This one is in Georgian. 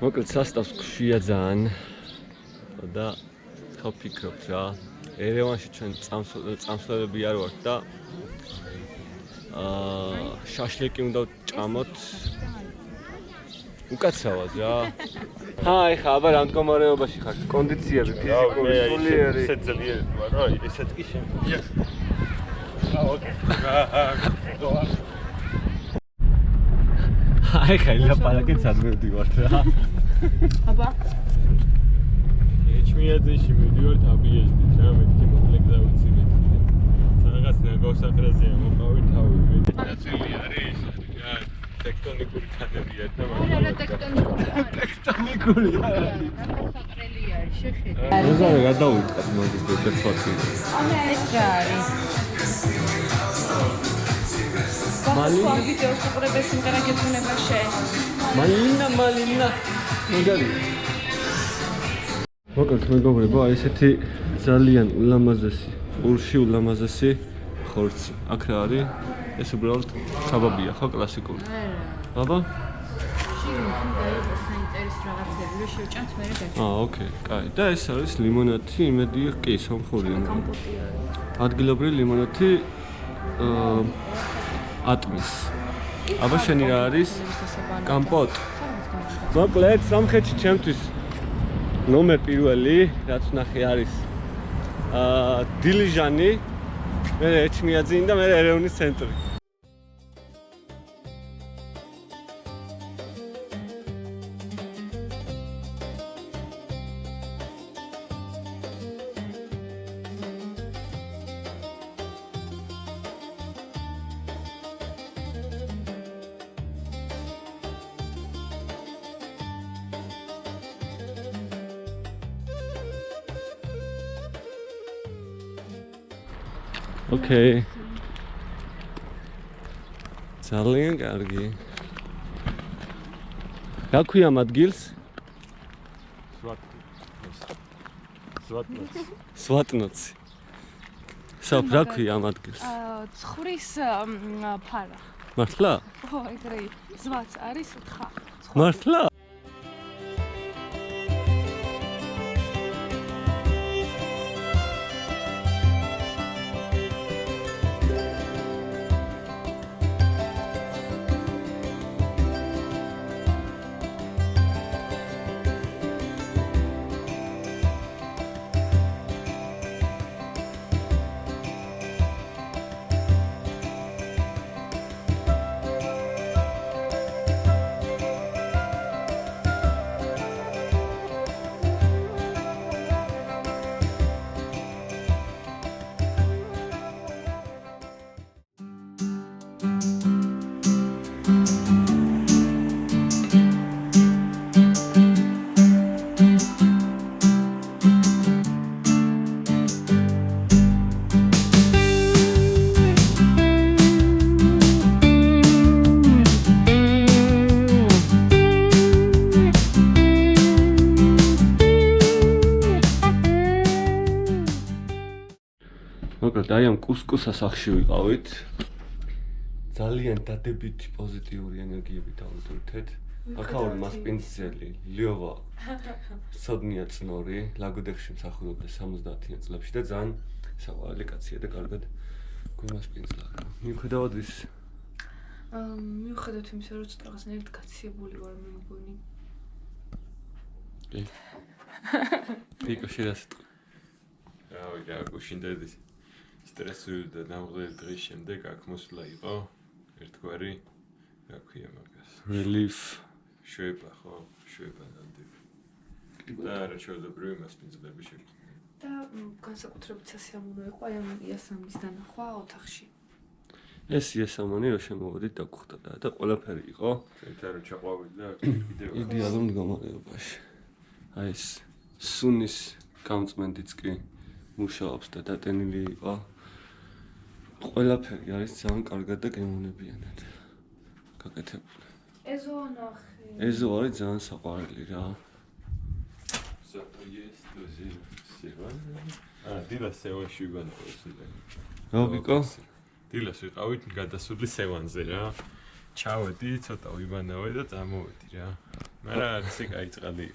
მოკლედ სასტავს გშია ძალიან და ხო ფიქრობთ რა ერევანში ჩვენ წამსვლელები არ ვართ და შაშლიკი უნდა ჭამოთ უკაცრავად რა ეხა აბა რა მდგომარეობაში ხარ კონდიციები ფიზიკური სულიერი ესეც ძალიან ვარ რა ესეც კი შემიძლია ეხა ლაპარაკიც არ მივდივართ რა აბა ეჩმიაძეში მივდივართ აბიეჟდით რა მეთქი მოკლე გზავიცინეთ რაღაცა გასახრაზეა მოყავი თავი მეტი არის რა ტექტონიკური ქანებია და არა ტექტონიკური არის საყრელი არის შეხედე როზავე რა დავიწყებ მოდის ბეცვათი ეს რა არის მალინა ვიდეოს უყურებს სიმღერა გეძღვნება შენ მალინა მეგარი მოკლედ მეგობრებო აი ესეთი ძალიან ულამაზესი ურში ულამაზესი ხორცი აქ რა არის ეს უბრალოდ საბაბია ხო კლასიკური აბა ოკეი კაი და ეს არის ლიმონათი იმედი კი სომხურია ადგილობრივი ლიმონათი ატმის აბა შენი რა არის კამპოტ მოკლედ სამხეთში ჩემთვის ნომერ პირველი რაც ნახე არის დილიჟანი მე ეჩმიაძინი და მე ერევნის ცენტრი ოკეი ძალიან კარგი რა ქვია ამ ადგილს სვატნოცი სოფ რა ქვია ამ ადგილს ცხრის ფარა მართლა ხო ეგრე ზვაც არის თხა მართლა მოკლედ აი ამ კუსკუსას ახში ვიყავით ძალიან დადებითი პოზიტიური ენერგიები დავუტვირთეთ აქაური მასპინძელი ლიოვა სოდნია წნორი ლაგოდეხში მსახურობდა 70-იან წლებში და ძალიან საყვარელი კაცია და კარგად გვიმასპინძლა მიუხედავად ის მიუხედავად იმისა რომ ცოტა რაღაცნაირად გაციებული ვარ მე მგონი კი პიკო შეიძლება რა გუშინდედის სტრესული და ნამღლელი დღის შემდეგ აქ მოსვლა იყო ერთგვარი რა ქვია მაგას relief შვება ხო შვება ნამდვილად და რა ჩვეულებრივი მასპინძლები შეგვიძლია და განსაკუთრებით სასიამოვნო იყო აი ამ იასამნის დანახვა ოთახში ეს იასამანი რომ შემოვედით და გვხვდა და ყველაფერი იყო ერთად რომ ჩაყვავით და კიდევ იდეალურ მდგომარეობაში აი ეს სუნის გამწმენდიც კი მუშაობს და დატენილი იყო ყველაფერი არის ძალიან კარგად და გემოვნებიანად გაკეთებული ეზო ნახე ეზო არის ძალიან საყვარელი რა დილას სევანში ვიგანაყოს რობიკო დილას ვიყავით გადასული სევანზე რა ჩავედი ცოტა ვიბანავე და წამოვედი რა მაგრამ ცი კაი წყალი.